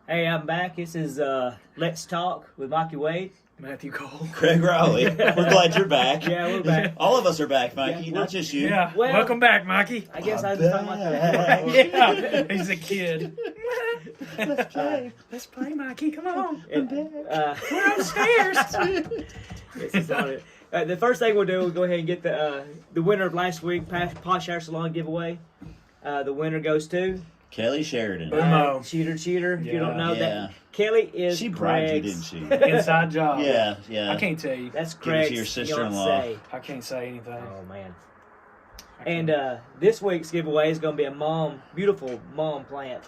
Hey, I'm back. This is Let's Talk with Mikey Wade. Matthew Cole. Craig Rowley. We're glad you're back. Yeah, we're back. All of us are back, Mikey, Yeah, not just you. Yeah. Well- Welcome back, Mikey. I guess I I'm just talking about back. that. Yeah. He's a kid. Let's play. Let's play, Mikey. Come on. We're upstairs. This is on it. The first thing we'll do, we'll go ahead and get the winner of last week, Posh Hair Salon giveaway. The winner goes to Kelly Sheridan. Boom. Cheater. If you don't know Yeah. that, Kelly is She bribed you, Craig's. didn't she? Inside job. Yeah. I can't tell you. That's Give it to Craig's your sister-in-law. fiancée. I can't say anything. Oh man. I can't. And this week's giveaway is going to be a beautiful mom plant.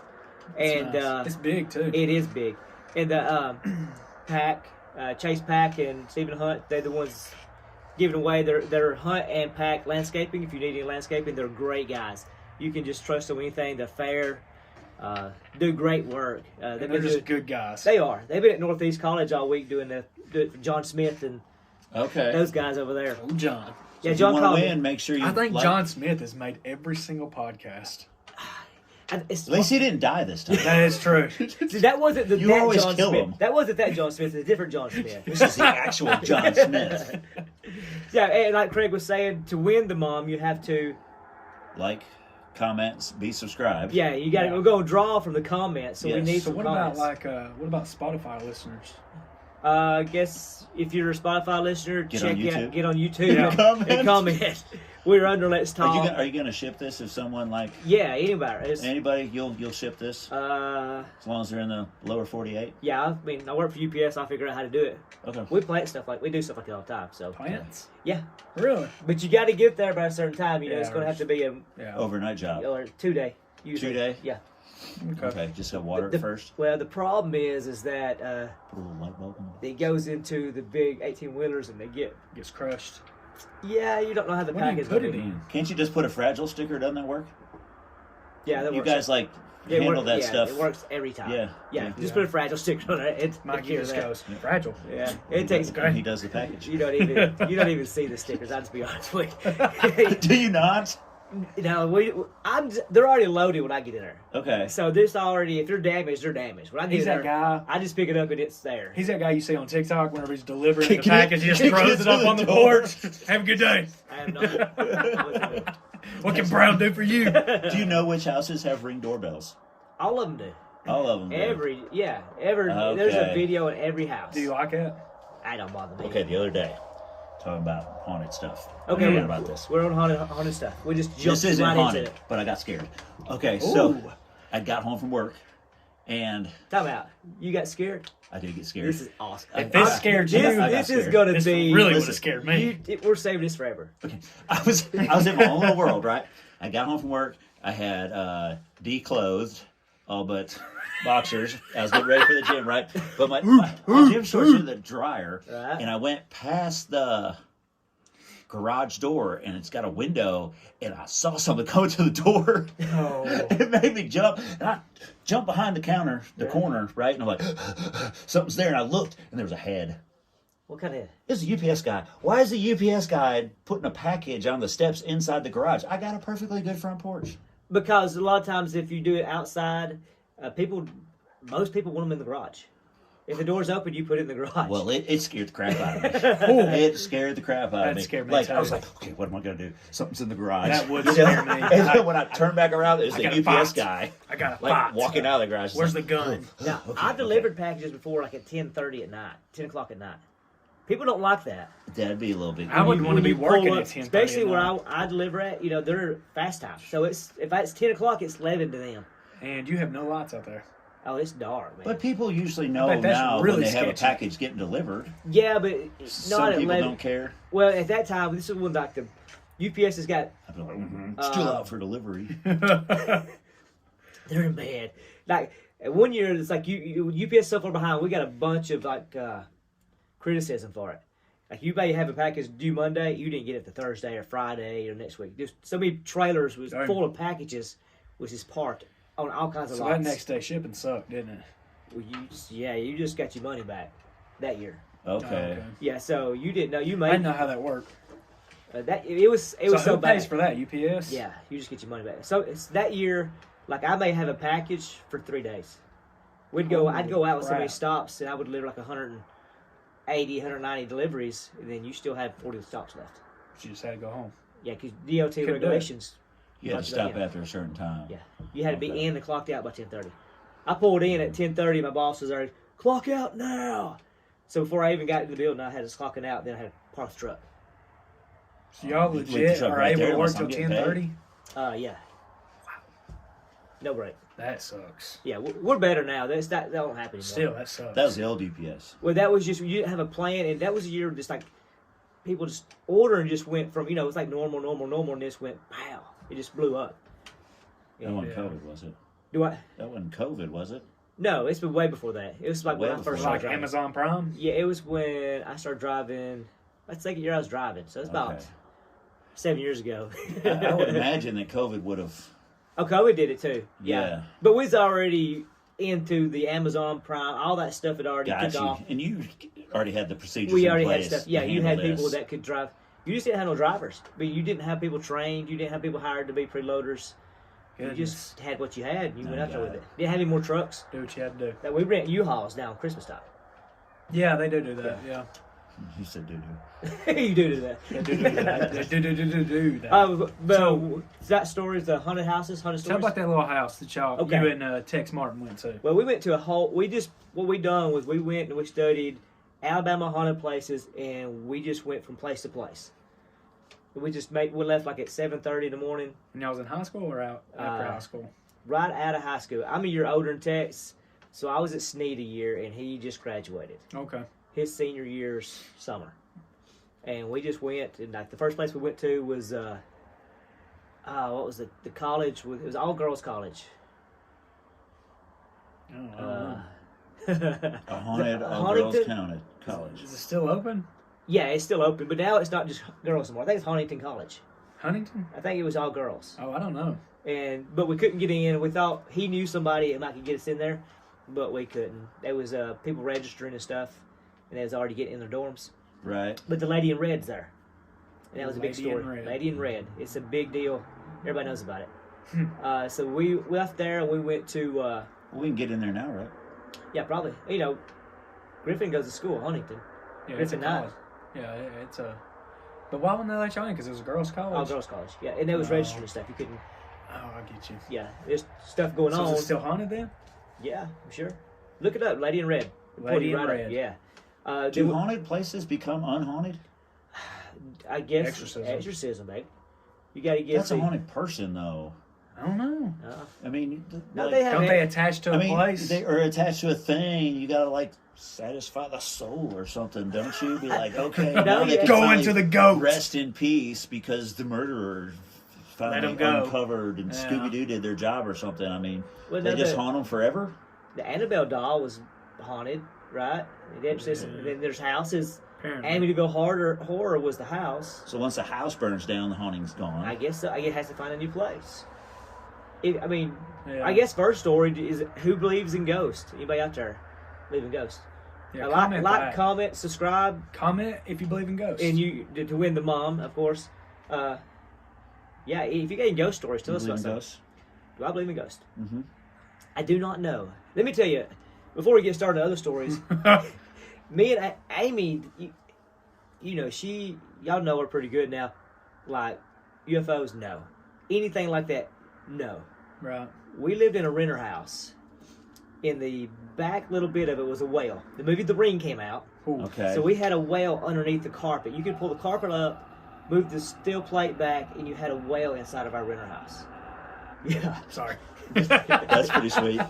And Nice. It's big too. it is big. And the Chase Pack and Stephen Hunt, they're the ones giving away their Hunt and Pack landscaping. If you need any landscaping, they're great guys. You can just trust them with anything. They're fair, do great work. And they're just good guys. They are. They've been at Northeast College all week doing John Smith and Okay. those guys over there. Oh, John. Yeah, If John you called want to me. win, make sure you I think like- John Smith has made every single podcast. At At least he didn't die this time. That is true. See, that wasn't You that always John kill Smith. him. That wasn't that John Smith. It's a different John Smith. This is the actual John Smith. Yeah, and like Craig was saying, to win the mom, you have to. Like, comments, be subscribed. Yeah, you got to. Yeah. We're going to draw from the comments, so we Yes. need So some what about comments. what about Spotify listeners? I guess if you're a Spotify listener, Get check on YouTube. out. Get on YouTube Yeah. and Comment. comment. We're under Let's Are Talk. you gonna ship this if someone like Yeah, anybody. It's, anybody? You'll ship this uh, as long as they're in the lower 48. yeah. I mean, I work for UPS. I figure out how to do it. Okay. We do stuff like that all the time. So Plants? yeah, Really? but you got to get there by a certain time. You know, Yeah, it's going to have to be a Yeah. Overnight job. or 2 day. Usually. 2 day? Yeah. Okay. Just have water The- it first. Well, the problem is that Put a little light bulb in it goes into the big 18 wheelers and they get. Gets crushed. Yeah, you don't know how the What do you package put gonna it be. in? Can't you just put a fragile sticker? Doesn't that work? Yeah, that You works. guys like Yeah, it handle works- that yeah, stuff. It works every time. Yeah. Yeah. Yeah. Just put a fragile sticker on it. It's Mikey just goes fragile. Yeah. It takes. And he does the package. You don't even see the stickers. I'll just be honest with you. Do you not? No, they're already loaded when I get in there. Okay. So this already, if they're damaged, they're damaged. When I get He's in that there, guy. I just pick it up and it's there. He's that guy you see on TikTok whenever he's delivering the Kicking it- package, he just kicking throws it it up to on the the door. porch. Have a good day. I have no. What can Brown do for you? Do you know which houses have Ring doorbells? All of them do. All of them. do. Every there's Okay. a video in every house. Do you like it? I don't bother me. Okay, the other day, talking about haunted stuff. Okay, What we're about this? We're on haunted stuff. We just This jumped isn't right haunted, into it. but I got scared. Okay, so Ooh. I got home from work, and Time out. You got scared? I did get scared. This is awesome. If this scared you, This, I got this is scared. gonna This be really would listen, have scared me. we're saving this forever. Okay. I was in my own little world, right? I got home from work. I had declothed, all but boxers. I was getting ready for the gym, right? But my gym shorts in the dryer, Right. and I went past the garage door, and it's got a window, and I saw something coming to the door. Oh. It made me jump, and I jumped behind the counter, the corner, right? And I'm like, something's there, and I looked, and there was a head. What kind of? This is a UPS guy. Why is the UPS guy putting a package on the steps inside the garage? I got a perfectly good front porch. Because a lot of times if you do it outside, most people want them in the garage. If the door's open, you put it in the garage. Well, it scared the crap out of me. It scared the crap out of That me. scared me Like too. I was like, okay, what am I gonna do? Something's in the garage. That would You know? scare me. And then when I turned back around, there's I a got a UPS fight. guy, I got a like fight. walking out of the garage. Where's the like, gun? now, okay, I've okay. delivered packages before, like at 10:30 at night, 10 o'clock at night. People don't like that. That'd be a little bit. I wouldn't want to When be you pull working up- at 10:30 especially at where night. I deliver at. You know, they're fast time, so if it's 10 o'clock, it's 11 to them. And you have no lights out there. Oh, it's dark, man. But people usually know bet that's now really when they have a sketchy. package getting delivered. yeah, but Some not at people 11. don't care. Well, at that time, this is when like the UPS has got I'd be like, still out for delivery. they're mad. Like one year, it's like you UPS so far behind. We got a bunch of like criticism for it. Like you may have a package due Monday, you didn't get it the Thursday or Friday or next week. Just so many trailers was Dang. full of packages, which is parked on all kinds of So lots. that next day shipping sucked, didn't it? Well, you just got your money back that year. Okay. Yeah, so you didn't know you I made didn't know how that worked. that. It was So so who pays bad. for that? UPS? Yeah, you just get your money back. So it's that year. Like I may have a package for 3 days. I'd go out with so many crap. stops, and I would deliver like 180, 190 deliveries, and then you still had 40 stops left. You just had to go home. Yeah, because DOT do it. regulations. You had Bunch to of that, stop yeah. after a certain time. Yeah, you had to be Okay. in and clocked out by 10:30. I pulled in at 10:30. My boss was already clock out now. So before I even got into the building, I had us clocking out. Then I had to park the truck. So y'all Leave the legit truck are right able there to work unless till I'm getting paid. 10:30? Yeah. No break. That sucks. Yeah, we're better now. That don't happen anymore. Still, that sucks. That was the old DPS. Well, that was just you didn't have a plan, and that was a year just like people just ordering just went from it's like normal, and this went pow. It just blew up. That wasn't Yeah. COVID, was it? Do I? That wasn't COVID, was it? No, it's been way before that. It was like Way when I before first that. like started driving. Amazon Prime? Yeah, it was when I started driving. That's the second year I was driving, so it's about Okay. 7 years ago. I would imagine that COVID would have. Oh, COVID did it too. Yeah. But we was already into the Amazon Prime. All that stuff had already Got kicked you. off. And you already had the procedures. We in already had place stuff. to Yeah, you handle had people this. that could drive. You just didn't have no drivers. But you didn't have people trained. You didn't have people hired to be preloaders. You Goodness. just had what you had. You Oh, went out there with God. it. Didn't have any more trucks. Do what you had to do. That we rent U-Hauls down Christmas time. Yeah, they do that. Yeah. You said doo-doo. You do that. They do that. They do that. But So- that story is the haunted houses, haunted Tell stories. about that little house that y'all, Okay. you and Tex Martin went to. Well, we went to what we done was we went and we studied Alabama haunted places, and we just went from place to place. We left like at 7:30 in the morning, When y'all was in high school or out after high school? right out of high school. I'm a year older than Tex, so I was at Sneed a year, and he just graduated. Okay. His senior year's summer, and we just went. And like the first place we went to was what was the college? It was all girls college. I don't know. A haunted Huntington? girls counted college. Is it still open? Yeah, it's still open, but now it's not just girls anymore. I think it's Huntington College. Huntington? I think it was all girls, Oh, I don't know. but we couldn't get in. We thought he knew somebody that might could get us in there, but we couldn't. There was people registering and stuff, and they was already getting in their dorms. Right. But the Lady in Red's there, and that was a big Lady in story. Red. Lady in Red. It's a big deal. Everybody knows about it. So we left there and we went to We can get in there now, right? yeah, probably Griffin goes to school, Huntington. Yeah, It's it's a a night. college. Yeah, it's a. But why wouldn't they let y'all in? Because it was a girls' college. All girls college. Yeah, and there was Oh. registering stuff. You couldn't. Oh, I get you. Yeah, there's stuff going So on. is it still haunted then? Yeah, I'm sure. Look it up, Lady in Red. Lady in Right up, Red. Yeah. Do then haunted places become unhaunted? I guess Exorcism. exorcism, babe. You got to get. That's a haunted person, though. I don't know. I mean, No, like, they have Don't it. they attach to a I mean, place? they are attached to a thing. You gotta like satisfy the soul or something, don't you? Be like, okay, No, now they yeah. can Go finally into the goat. rest in peace because the murderer finally Let 'em go. uncovered and Yeah. Scooby Doo did their job or something. I mean, Well, they no, just the- haunt them forever. The Annabelle doll was haunted, right? The exorcism. And then there's houses. Apparently. Amityville horror was the house. So once the house burns down, the haunting's gone. I guess so. I guess it has to find a new place. Yeah. I guess first story is who believes in ghosts? Anybody out there believe in ghosts? Yeah, like, comment back. comment, subscribe, Comment if you believe in ghosts. and you to win the mom, of course. Yeah, if you got any ghost stories, tell You us believe about in some. ghosts? Do I believe in ghosts? Mm-hmm. I do not know. Let me tell you, before we get started on other stories, me and Amy, you know, y'all know her pretty good now. Like UFOs, no. Anything like that, no. Right. We lived in a renter house. In the back little bit of it was a well. The movie The Ring came out. Ooh. Okay. So we had a well underneath the carpet. You could pull the carpet up, move the steel plate back, and you had a well inside of our renter house. Yeah. Sorry. That's pretty sweet.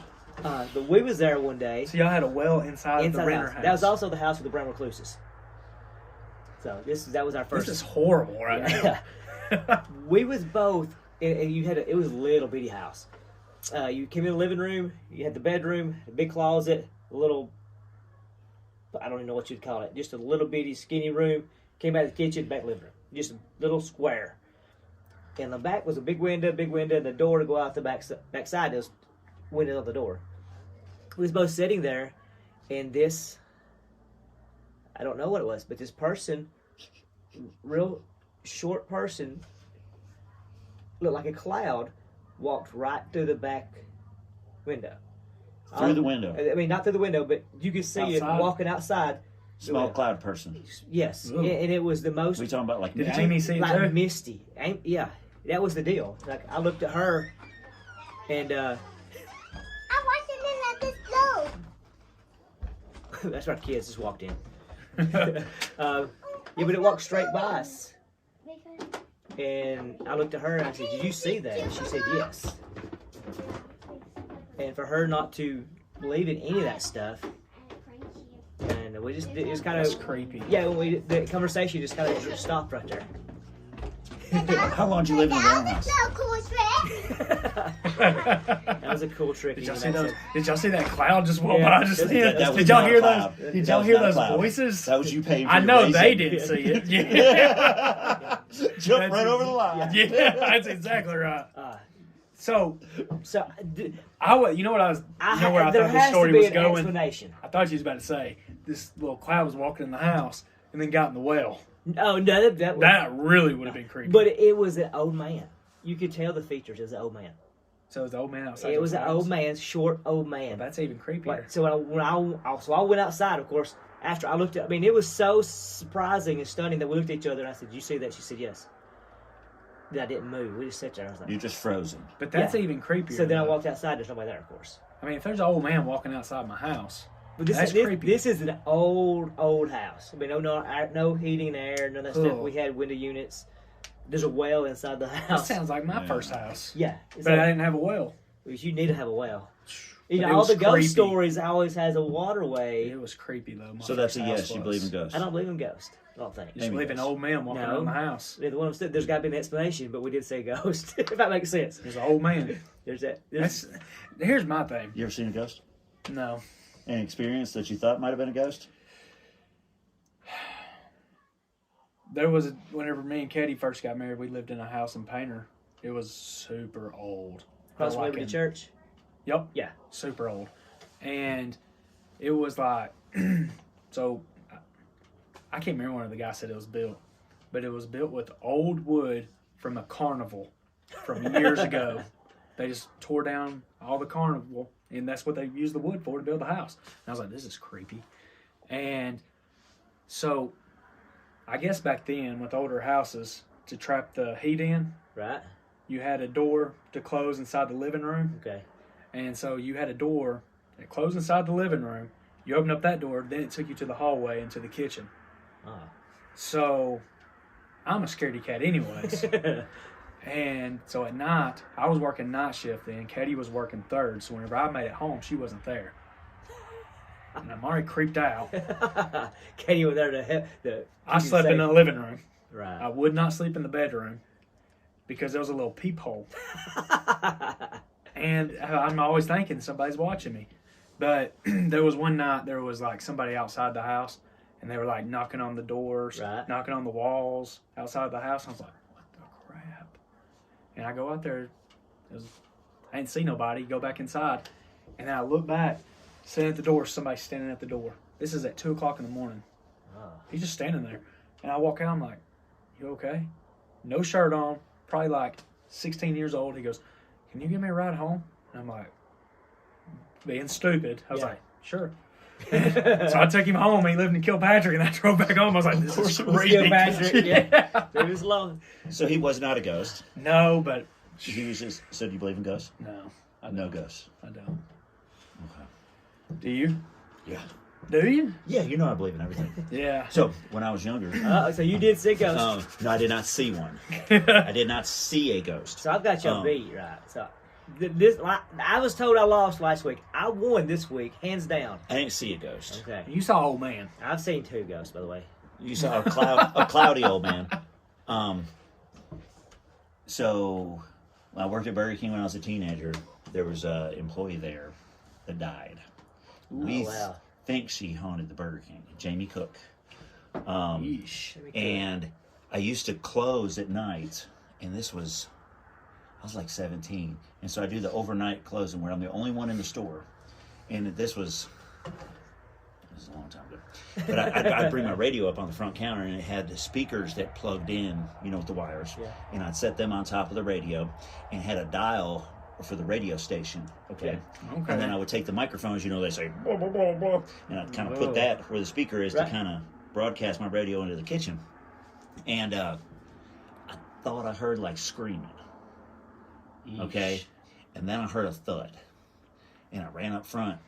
But we was there one day. So y'all had a well inside of the Inside the renter house. house. That was also the house with the brown recluses. So that was our first. This is horrible right Yeah. now. We was both, and you had it was a little bitty house. You came in the living room. You had the bedroom, a big closet, a little. I don't even know what you'd call it. Just a little bitty skinny room. Came out of the kitchen, back living room. Just a little square. And the back was a big window, and the door to go out the back side. Those windows on the door. We was both sitting there, and this. I don't know what it was, but this person, real short person, looked like a cloud, walked right through the back window. Through the window. I mean, not through the window, but you could see it Outside? walking outside. Small cloud person. Yes, Ooh. and it was the most We talking about like Did misty? Amy see it like too? misty. Yeah, that was the deal. Like I looked at her, and I'm watching it at this stove. that's right. Kids just walked in. Yeah, but it walked straight by us, and I looked at her and I said, "Did you see that?" And she said, "Yes." And for her not to believe in any of that stuff, and we just it was kind That's of creepy. yeah. The conversation just kind of stopped right there. How long did you live in the That warehouse? was so cool, Shrek. That was a cool trick. Did y'all even see that those? said. Did y'all see that cloud just walk Yeah. by? Just That was did y'all not hear a cloud. those? Did That y'all was hear not a those cloud. voices? That was you paying for I your know racing. they didn't see it. Yeah, Jump right over the line. yeah, that's exactly right. So So you know what I was, you know where I there thought this has story to be was an going. explanation. I thought you was about to say this little cloud was walking in the house and then got in the well. Oh no, that was, That really would have been creepy. but it was an old man. You could tell the features. It was an old man. So it was the old man outside. It was your an house? old man, short old man. That's even creepier. Like, so I went outside. Of course, after I looked at, I mean, it was so surprising and stunning that we looked at each other and I said, "Did you see that?" She said, "Yes." Then I didn't move. We just sat there. I was like, You're just frozen. But that's Yeah. even creepier. so then I though. walked outside. There's nobody there, of course. I mean, if there's an old man walking outside my house, But this That's is creepy. this is an old house. I mean, no heating and air, none of that stuff. Ugh. We had window units. There's a well inside the that house. sounds like my Yeah. first house. Yeah, it's But I like- didn't have a well. you need to have a well. But You it know, all was the ghost creepy. stories always has a waterway. It was creepy though. My So that's a first house yes. You was. believe in ghosts. I don't believe in ghosts. I don't think. You just Maybe believe in ghosts. old man walking No. around the house. Yeah, the one said there's got to be an explanation, but we did say ghost. If that makes sense. There's an old man. There's that. That's, here's my thing. You ever seen a ghost? No. An experience that you thought might have been a ghost? There was whenever me and Katie first got married, we lived in a house in Painter. It was super old. Across from Like Liberty in- Church. Yep. Yeah. Super old. And it was like, so I can't remember when the guy said it was built, but it was built with old wood from a carnival from years ago. They just tore down all the carnival, and that's what they used the wood for to build the house. And I was like, this is creepy. And so I guess back then with older houses, to trap the heat in, Right. you had a door to close inside the living room. Okay. And so you had a door that closed inside the living room. You opened up that door, then it took you to the hallway and to the kitchen. Ah. So I'm a scaredy cat anyways. And so at night, I was working night shift then. Katie was working third. So whenever I made it home, she wasn't there. And I'm already creeped out. Katie was there to help. I slept in the living room. I Right. would not sleep in the bedroom because there was a little peephole. And I'm always thinking somebody's watching me. But there was one night there was like somebody outside the house and they were like knocking on the doors, Right. knocking on the walls outside the house. I was like, what the crap? And I go out there. I didn't see nobody. Go back inside. And then I look back, sitting at the door, somebody's standing at the door. This is at 2 o'clock in the morning. Ah. He's just standing there. And I walk out, I'm like, you okay? No shirt on, probably like 16 years old. He goes, can you give me a ride home? And I'm like, being stupid. I was Yeah. like, sure. So I took him home. He lived in Kilpatrick, and I drove back home. I was like, this is Of course it was crazy. Kilpatrick, yeah. It was long. So he was not a ghost. No, but He was just. So do you believe in ghosts? no, No ghosts. I don't. Okay. Do you? Yeah. Do you? Yeah, you know I believe in everything. Yeah. So when I was younger, So you did see ghosts. no, I did not see one. I did not see a ghost. So I've got you Um, beat, right? So I was told I lost last week. I won this week, hands down. I didn't see a ghost. Okay. You saw old man. I've seen 2 ghosts, by the way. You saw a cloudy old man. So when I worked at Burger King when I was a teenager, there was an employee there that died. We wow. think she haunted the Burger King, Jamie Cook. Yeesh. And I used to close at night, and I was like 17. And so I do the overnight closing where I'm the only one in the store. And this was a long time ago. But I'd bring my radio up on the front counter, and it had the speakers that plugged in, with the wires. Yeah. And I'd set them on top of the radio and had a dial for the radio station. Okay. Okay. And then I would take the microphones, you know, they say blah, blah, blah, blah, and I'd kind of Whoa. put that where the speaker is Right. to kind of broadcast my radio into the kitchen. And I thought I heard like screaming. Okay. And then I heard a thud. And I ran up front,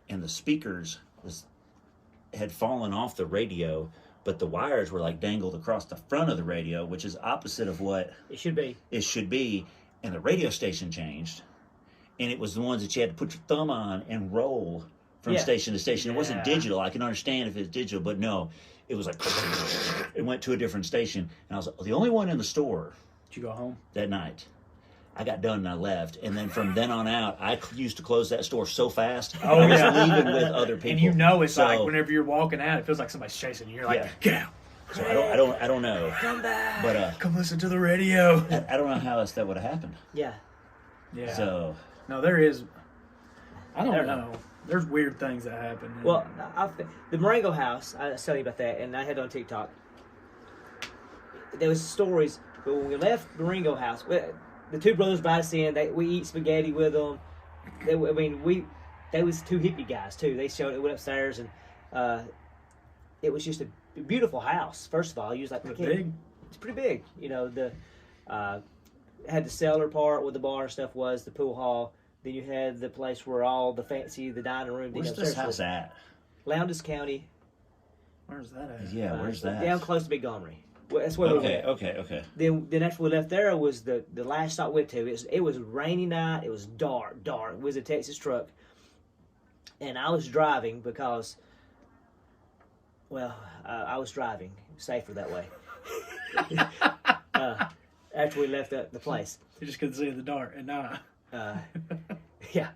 and the speakers had fallen off the radio, but the wires were like dangled across the front of the radio, which is opposite of what It should be. it should be. And the radio station changed, and it was the ones that you had to put your thumb on and roll from Yeah. station to station. It wasn't Yeah. digital. I can understand if it's digital, but no, it was like it went to a different station. And I was the only one in the store Did you go home? that night. I got done and I left, and then from then on out, I used to close that store so fast. Oh, I was yeah. leaving with other people, And you know it's So- like whenever you're walking out, it feels like somebody's chasing you. You're like, Yeah. get out. So I don't know, Come back. but Come listen to the radio. I don't know how else that would have happened. Yeah. Yeah. So No, there is. I don't There- know. There's weird things that happen. Well, the Marengo house, I was telling you about that, and I had it on TikTok. There was stories, but when we left Marengo house, the two brothers brought us in. We eat spaghetti with them. They was two hippie guys too. They went upstairs, and it was just a beautiful house. First of all, you was like, Was it "I can't-" big? It's pretty big. You know, had the cellar part where the bar and stuff was, the pool hall. Then you had the place where all the dining room. where's upstairs this house was. at? Lowndes County, Where's that at? Yeah, where's that? down close to Montgomery. Well, that's where we Okay, went. okay. Then after we left there was the last stop we went to. It was a rainy night. It was dark. It was a Texas truck, and I was driving because, well, I was driving safer that way. After we left the place, You just couldn't see in the dark at night. yeah.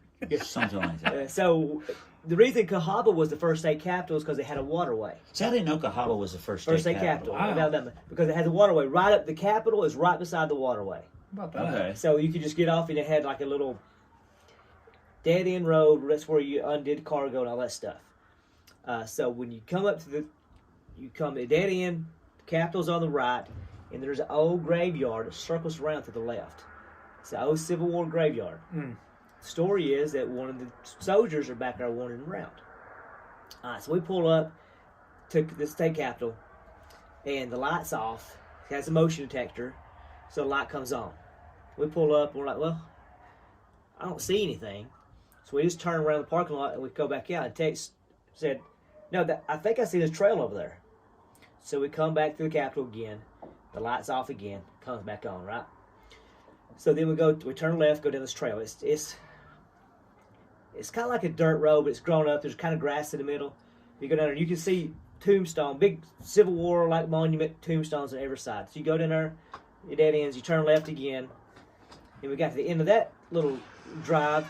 Something like that. So the reason Cahaba was the first state capital is because it had a waterway. See, I didn't know Cahaba was the first First state capital Wow. of Alabama, because it had the waterway right up. The capital is right beside the waterway. How about that? Okay. So you could just get off, and it had like a little dead end road. That's where you undid cargo and all that stuff. So when you come up to you come to dead end. The Capitol's on the right, and there's an old graveyard that circles around to the left. It's an old Civil War graveyard. Mm. The story is that one of the soldiers are back there wandering around. So we pull up to the state capitol, and the light's off. It has a motion detector, so the light comes on. We pull up, and we're like, well, I don't see anything. So we just turn around the parking lot, and we go back out. And Tex said, no, I think I see this trail over there. So we come back to the capitol again. The light's off again. Comes back on, right? So then we turn left, go down this trail. It's kind of like a dirt road, but it's grown up. There's kind of grass in the middle. You go down there, you can see tombstone, big Civil War like monument tombstones on every side. So you go down there, it dead ends. You turn left again, and we got to the end of that little drive.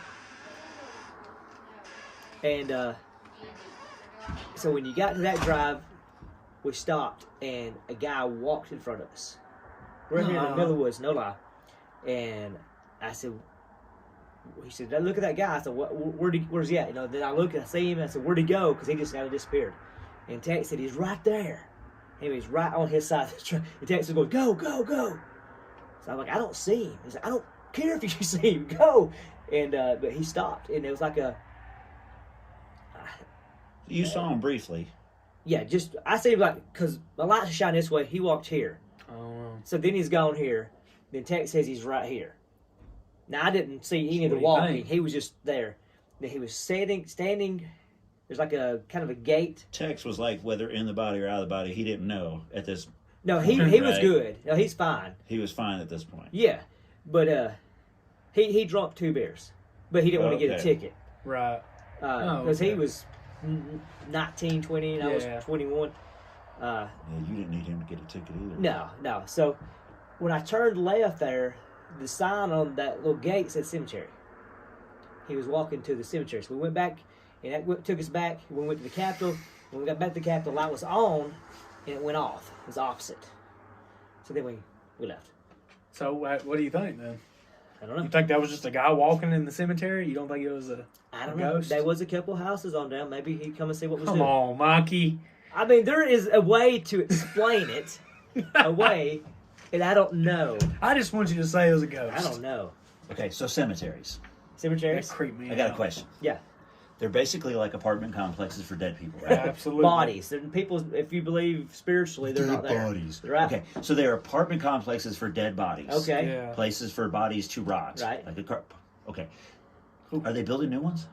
And so when you got to that drive, we stopped, and a guy walked in front of us. We're in here in the middle of the woods, no lie. And I said, he said, look at that guy. I said, where's he at? You know, then I look and I see him, and I said, where'd he go? Because he just kind of disappeared. And Tex said, he's right there. And he was right on his side of the truck. And Tex was going, go, go, go. So I'm like, I don't see him. He said, I don't care if you see him, go. And but he stopped, and it was like You saw him briefly. yeah, just I see him like, because the lights shine this way. He walked here. Oh, So then he's gone here. Then Tex says he's right here. Now I didn't see any of the What do you walking. think? He was just there. Then he was standing. There's like a kind of a gate. Tex was like, whether in the body or out of the body, he didn't know at this. No, he was Right. good. No, he's fine. He was fine at this point. Yeah, but he drunk 2 beers, but he didn't want to get a Okay. ticket right. because okay. he was 19, 20, and I Yeah. was 21. Yeah, you didn't need him to get a ticket either. No. So when I turned left there, the sign on that little gate said cemetery. He was walking to the cemetery. So we went back, and that took us back. We went to the Capitol. When we got back to the Capitol, the light was on, and it went off. It was opposite. So then we left. So what do you think then? I don't know. You think that was just a guy walking in the cemetery? You don't think it was a I don't know. ghost? There was a couple houses on down. Maybe he'd come and see what was Come doing. on, Mikey. I mean, there is a way to explain it. A way, and I don't know. I just want you to say it was a ghost. I don't know. Okay, so cemeteries. That Cemeteries. creeped me I got a out. question. Yeah. They're basically like apartment complexes for dead people, right? Absolutely. Bodies. And people, if you believe spiritually, they're not there. bodies. Right. Okay, so they're apartment complexes for dead bodies. Okay. Yeah. Places for bodies to rot. Right. Like a car. Okay. Are they building new ones?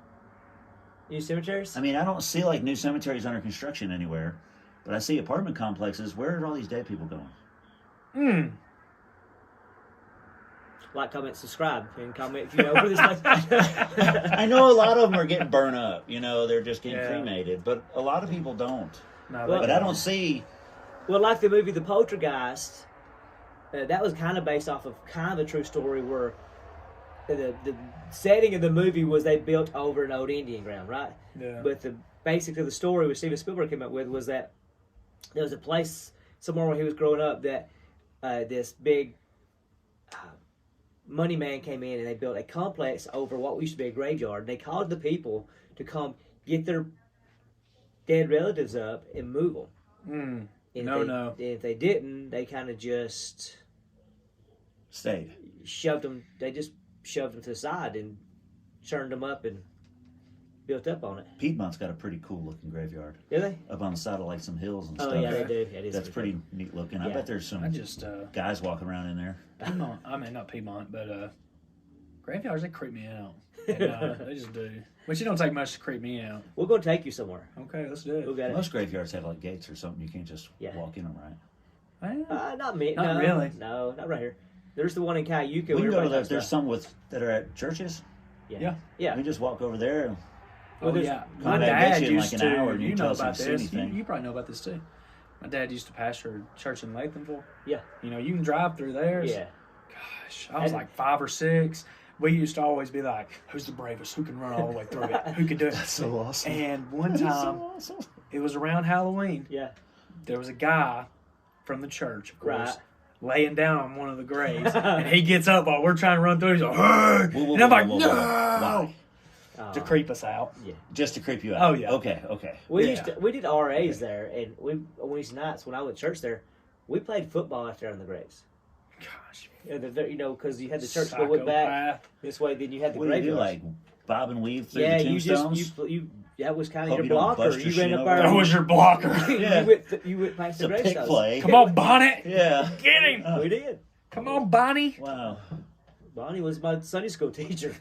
New cemeteries? I mean, I don't see like new cemeteries under construction anywhere, but I see apartment complexes. Where are all these dead people going? Like, comment, subscribe, and comment if you know where this place. I know a lot of them are getting burned up. You know, they're just getting Yeah. cremated, but a lot of people don't. No, Well, But I don't see. Well, like the movie The Poltergeist, that was kind of based off of kind of a true story where the setting of the movie was they built over an old Indian ground, right? Yeah. But the basic of the story, which Steven Spielberg came up with, was that there was a place somewhere where he was growing up that this big money man came in and they built a complex over what used to be a graveyard. They called the people to come get their dead relatives up and move them. And if No. if they didn't, they kind of just Stayed. shoved them. They just shoved them to the side and churned them up and built up on it. Piedmont's got a pretty cool looking graveyard Do they? up on the side of like some hills and Oh stuff. yeah, they do. It is That's pretty neat looking. I Yeah. bet there's some I just guys walking around in there. Piedmont. I mean, not Piedmont, but graveyards, they creep me out. They just do. Which it don't take much to creep me out. We're gonna take you somewhere. Okay, let's do We'll it. get it. Most graveyards have like gates or something. You can't just Yeah. walk in them, right? Not me. Not no, really. No, not right here. There's the one in Cayuga. We where can go to everybody those. talks There's about. some that are at churches. Yeah. Yeah. We just walk over there. And Well, there's- yeah. Come My back, dad get you in used like an to. hour and you You tell know us if about you see this. anything. You probably know about this too. My dad used to pastor a church in Lathamville. Yeah. You know, you can drive through there. Yeah. Gosh, I was And- like 5 or 6. We used to always be like, "Who's the bravest? Who can run all the way through it? Who can do it?" so awesome. And one time, awesome. it was around Halloween. Yeah. There was a guy from the church, of course, Right. laying down on one of the graves, and he gets up while we're trying to run through. He's like, "Hey!" Whoa, and I'm like, whoa, "No!" Why? To creep us out. Yeah. Just to creep you out. Oh, yeah. Okay. We Yeah. we did RAs there, and on Wednesday nights when I went to church there, we played football out there on the graves. Gosh, Yeah, because you had the church go way back psychopath. this way, then you had the What do you do? graveyard. Like bob and weave through Yeah, the you tombstones? just you that was kind of Hope your you don't blocker. bust your You ran shin up over there. That was your blocker. Yeah. You went past It's the a pick gravestones. play. Come on, Bonnet. Yeah. Get him. We did. Come on, Bonnie. Wow. Bonnie was my Sunday school teacher.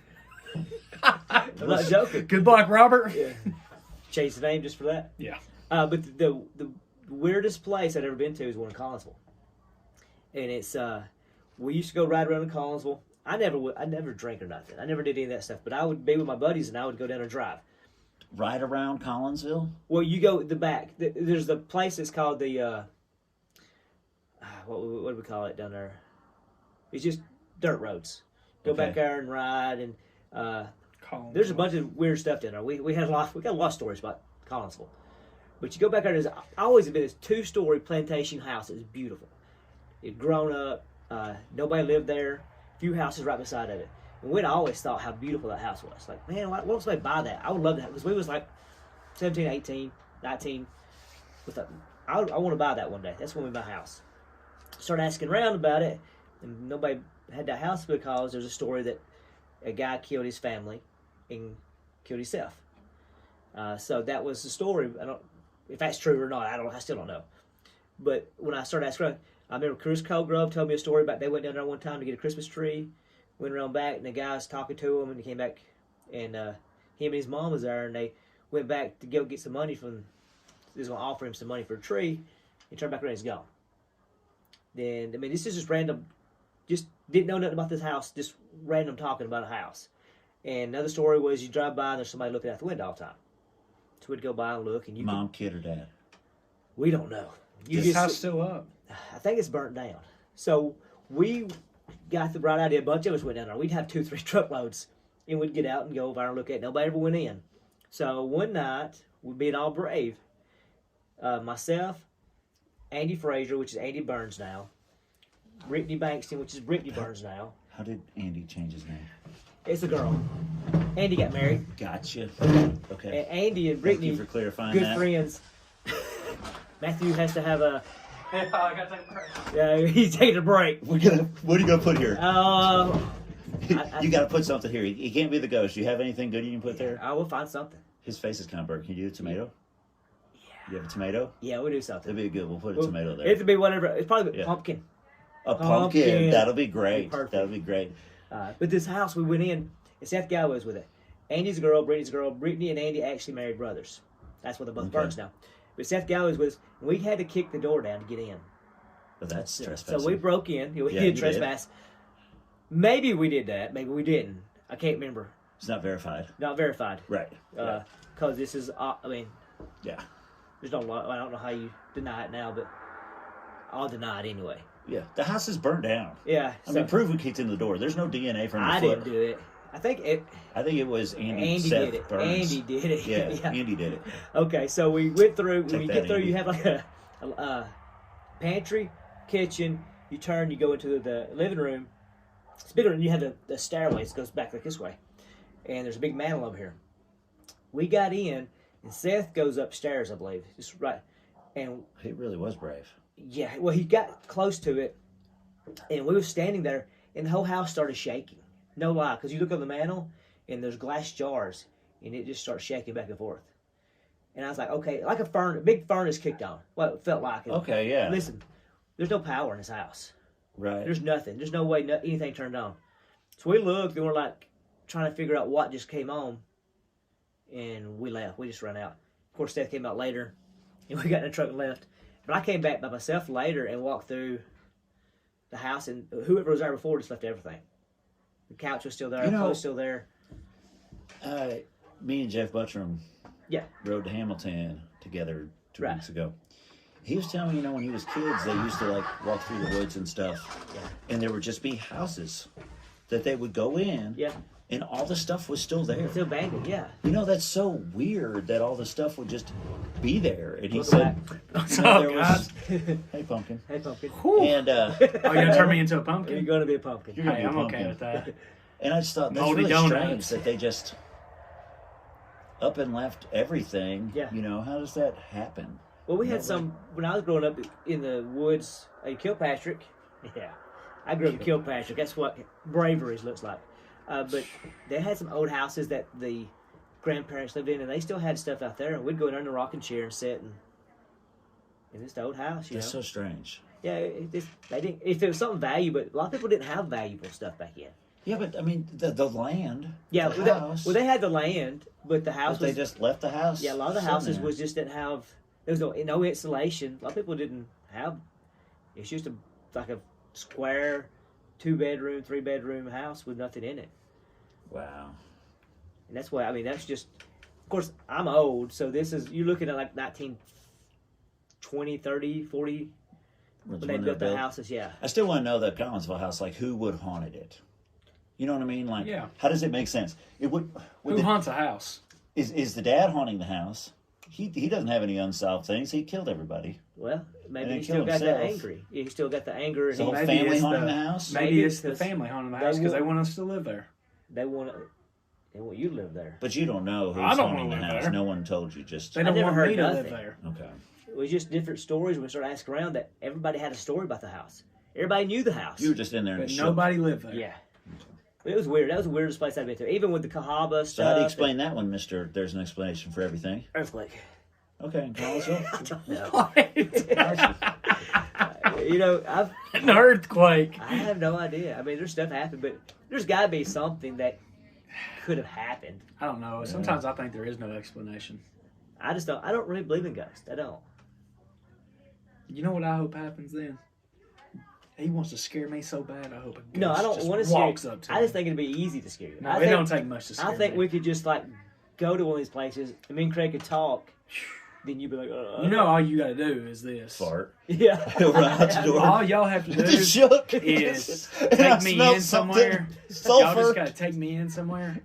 I'm not joking. Good luck, Robert. Yeah. Changed the name just for that. Yeah. But the weirdest place I'd ever been to is one in Collinsville, and it's we used to go ride around in Collinsville. I never drank or nothing. I never did any of that stuff. But I would be with my buddies and I would go down and drive. Right around Collinsville? Well, you go the back. There's the place that's called the what do we call it down there? It's just dirt roads. Go back Okay. there and ride, and Collins. there's a bunch of weird stuff down there. We got a lot of stories about Collinsville. But you go back there, there's always been this 2-story plantation house. It's beautiful. It's grown up. Nobody lived there. A few houses right beside of it. And we'd always thought how beautiful that house was. Like, man, why don't somebody buy that? I would love that. Because we was like 17, 18, 19. We thought, I want to buy that one day. That's when we buy a house. Started asking around about it. And nobody had that house because there's a story that a guy killed his family and killed himself. So that was the story. I don't, if that's true or not, I still don't know. But when I started asking around, I remember Chris Colgrove told me a story about they went down there one time to get a Christmas tree, went around back, and the guy was talking to him, and he came back, and him and his mom was there, and they went back to go get some money from, they was going to offer him some money for a tree, and turned back around and he's gone. Then, I mean, this is just random, just didn't know nothing about this house, just random talking about a house. And another story was you drive by and there's somebody looking out the window all the time. So we'd go by and look, and Mom, kid, or dad? we don't know. You This house still up. I think it's burnt down. So we got the bright idea. A bunch of us went down there. We'd have 2-3 truckloads, and we'd get out and go over and look at it. Nobody ever went in. So one night, we being all brave, myself, Andy Frazier, which is Andy Burns now, Brittany Bankston, which is Brittany Burns now. How did Andy change his name? It's a girl. Andy got married. Gotcha. And Okay. Andy and Thank Brittany, you for clarifying good that. friends. Matthew has to have a. I got to take a break. He's taking a break. What are you gonna put here? You got to put something here. He can't be the ghost. You have anything good you can put there? I will find something. His face is kind of burnt. Can you do a tomato? You have a tomato? Yeah, we'll do something. That'd be good. We'll put a tomato there. It could be whatever. It's probably Yeah. pumpkin. A pumpkin. Pumpkin. That'll be great. Perfect. That'll be great. But this house we went in, and Seth Guy was with it. Andy's a girl, Brittany's a girl. Brittany and Andy actually married brothers. That's what they're both Okay. Burns now. But Seth Guy was with us, and we had to kick the door down to get in. But that's trespassing. So we broke in. We Yeah, did you did. trespass. Maybe we did that. Maybe we didn't. I can't remember. It's not verified. Not verified. Right. Yeah. Because this is, I mean, Yeah. there's no law. I don't know how you deny it now, but I'll deny it anyway. Yeah. The house is burnt down. Yeah. I mean, prove we kicked into the door. There's no DNA from the I foot. didn't do it. I think I think it was Andy Andy Seth did it. Burns. Andy did it. Yeah, Andy did it. Okay, so we went through. Take When you that, get through, Andy. you have like a pantry, kitchen. You turn, you go into the living room. It's bigger, and you have the stairway. It goes back like this way, and there's a big mantle over here. We got in, and Seth goes upstairs, I believe, just right, and He really was brave. yeah, well, he got close to it, and we were standing there, and the whole house started shaking. No lie, because you look on the mantle, and there's glass jars, and it just starts shaking back and forth. And I was like, okay, like a big furnace kicked on. Well, it felt like it. Okay, yeah. Listen, there's no power in this house. Right. There's nothing. There's no way anything turned on. So we looked, and we're like trying to figure out what just came on, and we left. We just ran out. Of course, Seth came out later, and we got in the truck and left. But I came back by myself later and walked through the house, and whoever was there before just left everything. The couch was still there, You the know- clothes still there. Me and Jeff Buttram Yeah. rode to Hamilton together 2 Right. weeks ago. He was telling me, when he was kids, they used to like walk through the woods and stuff, and there would just be houses that they would go in, Yeah. and all the stuff was still there. Still abandoned, yeah. That's so weird that all the stuff would just be there. And he Look said, What's there up, was- guys? "Hey, pumpkin," Hey, pumpkin. and Oh, you gonna turn me into a You're pumpkin? going to be a pumpkin. You're gonna Hey, be a I'm okay pumpkin. with that. And I just thought that's Moldy really donuts. strange that they just up and left everything. Yeah. How does that happen? Well, we had some, when I was growing up in the woods, Kilpatrick. Yeah. I grew up in Kilpatrick. That's what bravery looks like. But they had some old houses that the grandparents lived in, and they still had stuff out there, and we'd go in under the rocking chair and sit in this old house, That's so strange. Yeah, they didn't. If it was something valuable, but a lot of people didn't have valuable stuff back then. Yeah, but I mean the land. Yeah, the house. they had the land, but the house But was. they just left the house. Yeah, a lot of the sitting houses there. was just didn't have. There was no insulation. A lot of people didn't have. It's just like a square, 2-bedroom, 3-bedroom house with nothing in it, Wow. and that's why. I mean, that's just. Of course, I'm old, so this is you're looking at like 1920, 30, 40 Was when they when built the built. houses. Yeah. I still want to know the Collinsville house. Like, who would haunted it? You know what I mean? Like, Yeah. how does it make sense? It would. Who haunts a house? Is the dad haunting the house? He doesn't have any unsolved things. He killed everybody. Well, maybe And he he still killed got that himself. angry. He still got the anger, and The whole he, Maybe family it's haunting the- the house. Maybe Maybe it's the because family haunting the they house because they want- want us to live there. they want you to live there. But you don't know who's I don't haunting the wanna live house. there. No one told you. Just They don't never want heard me to live nothing. there. okay. It was just different stories. When we started asking around, that everybody had a story about the house. Everybody knew the house. You were just in there and But shook. nobody lived there. Yeah. But it was weird. That was the weirdest place I've been to. Even with the Cahaba stuff. So how do you explain that one, Mister? There's an explanation for everything. Earthquake. Okay, in Collinsville. I've An earthquake. I have no idea. I mean, there's stuff happened, but there's got to be something that could have happened. I don't know. Sometimes I think there is no explanation. I just don't. I don't really believe in ghosts. I don't. You know what I hope happens then? He wants to scare me so bad. I hope a ghost No, I don't just want to scare walks you. up to I me. just think it'd be easy to scare you. No, I it think, don't take much to scare I think me. we could just like go to one of these places, and me and Craig could talk. Then you'd be like, You know, all you got to do is this. Fart. yeah. Run out the door. All y'all have to do Just shook. is And I take me smelled in something. somewhere. Y'all Sulfur. just got to take me in somewhere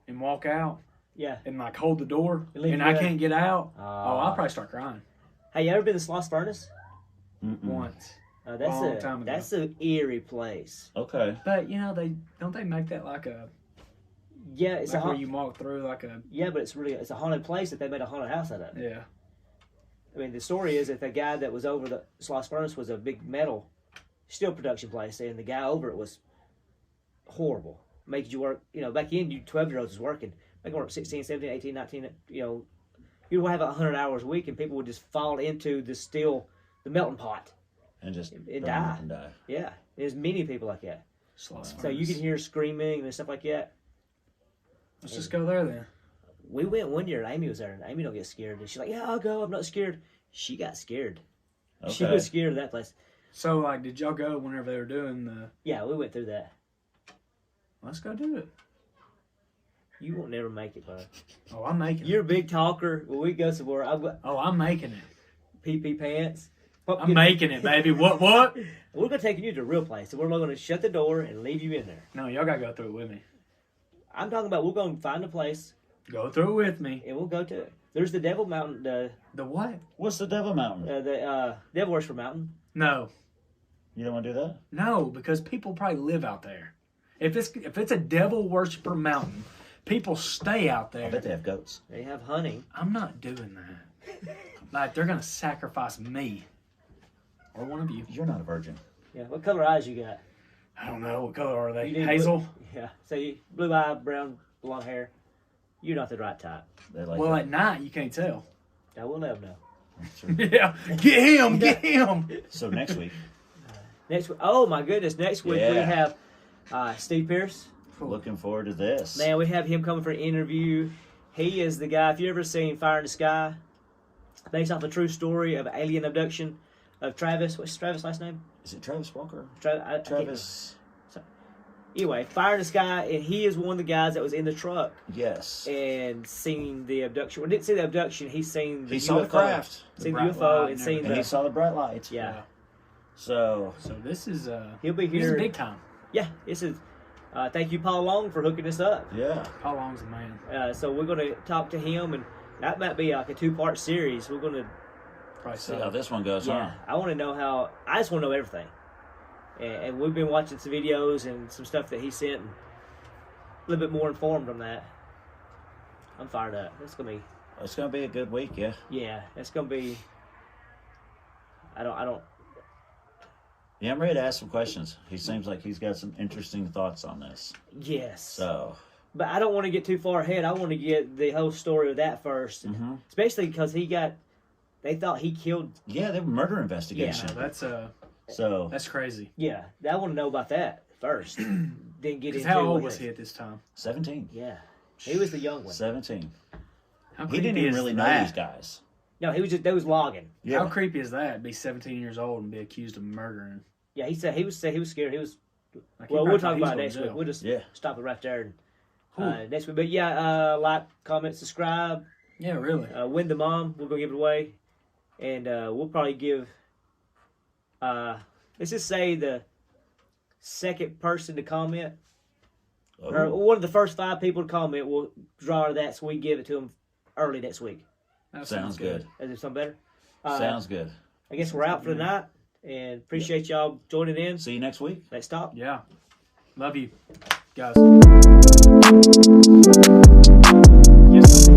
and walk out Yeah. and like hold the door And leave and you I there. can't get out. Oh, Ah. I'll probably start crying Hey, you ever been to Sloss Furnace? once. That's Long time ago. that's an eerie place. Okay. But you know they make that like a Yeah, it's like a where haunt, you walk through like a yeah, but it's a haunted place that they made a haunted house out of. yeah. I mean, the story is that the guy that was over the Sloss Furnace was a big metal steel production place, and the guy over it was horrible. making you work. Back then, you 12-year-olds was working. They can work 16, 17, 18, 19. You would have 100 hours a week, and people would just fall into the melting pot. And just And burn die. up and die. Yeah, there's many people like that. Slots So you can hear screaming and stuff like that. Let's just go there then. We went one year, and Amy was there, and Amy don't get scared. And she's like, "Yeah, I'll go. I'm not scared." She got scared. She Okay. was scared of that place. So, like, did y'all go whenever they were doing the? Yeah, we went through that. Let's go do it. You won't never make it, bro. Oh, I'm making You're it. a big talker. When we go somewhere, I've got Oh, I'm making it. pee pants. I'm making it, baby. What? We're gonna take you to a real place. So we're not gonna shut the door and leave you in there. No, y'all gotta go through it with me. I'm talking about we're gonna find a place Go through it with me. and we'll go to it. There's the Devil Mountain, The what? What's the Devil Mountain? the Devil Worship Mountain. No, You don't want to do that? no, because people probably live out there. If it's a devil worshiper mountain, people stay out I there. bet they have goats. They have hunting. I'm not doing that. Like they're gonna sacrifice me or one of you. You're not a virgin. Yeah. What color eyes you got? I don't know what color are they. You need Hazel. Yeah. So blue eye, brown, blonde hair. You're not the right type. They like Well, that. at night you can't tell. I will never know. Yeah, get him, get him. So next week, Next week. Oh my goodness! Next week we Yeah. have Steve Pierce. looking forward to this. Man, we have him coming for an interview. He is the guy. If you ever seen Fire in the Sky, based off a true story of alien abduction of Travis. What's Travis' last name? Is it Travis Walker? I can't Travis. Anyway, Fire in the Sky, and he is one of the guys that was in the truck Yes. and seen the abduction. Well, didn't see the abduction. He seen the He UFO. saw the craft. Seen the bright UFO light and and seen And he the. saw the bright lights. Yeah, So So this is he'll be this is here. big time. Yeah, this is. Thank you, Paul Long, for hooking us up. yeah. How long's the man? So we're going to talk to him, and that might be like a 2-part series. We're going to. Probably See so. how this one goes, Yeah, huh? I want to know how. I just want to know everything. And we've been watching some videos and some stuff that he sent, and a little bit more informed on that. I'm fired up. It's gonna be. It's gonna be a good week, yeah. Yeah, it's gonna be. I don't. Yeah, I'm ready to ask some questions. He seems like he's got some interesting thoughts on this. Yes. So But I don't want to get too far ahead. I want to get the whole story of that first, Mhm. especially because they thought he killed. yeah, they were murder Yeah, investigation. no, So that's crazy. Yeah, I want to know about that first. Then get Because into how what old was it- he at this time? 17. Yeah, he was the young one. 17. How He creepy didn't even is really know that? these guys. No, he was just. They was logging. Yeah. How creepy is that? Be 17 years old and be accused of murdering. Yeah, he said he was scared. He was. Like, he Well, probably we'll thought talk he was about it going next to week. jail. We'll just Yeah. stop it right there. Next week, but yeah, like, comment, subscribe. Yeah, really. Win the mom. We're gonna give it away, and we'll probably give. Let's just say the second person to comment, or Oh, one of the first 5 people to comment, we'll draw that, so we give it to them early next week. That sounds good. Is it something better? Sounds good. I guess we're out for the night, and appreciate y'all joining in. See you next week. Let's stop. Yeah. Love you, guys. Yes.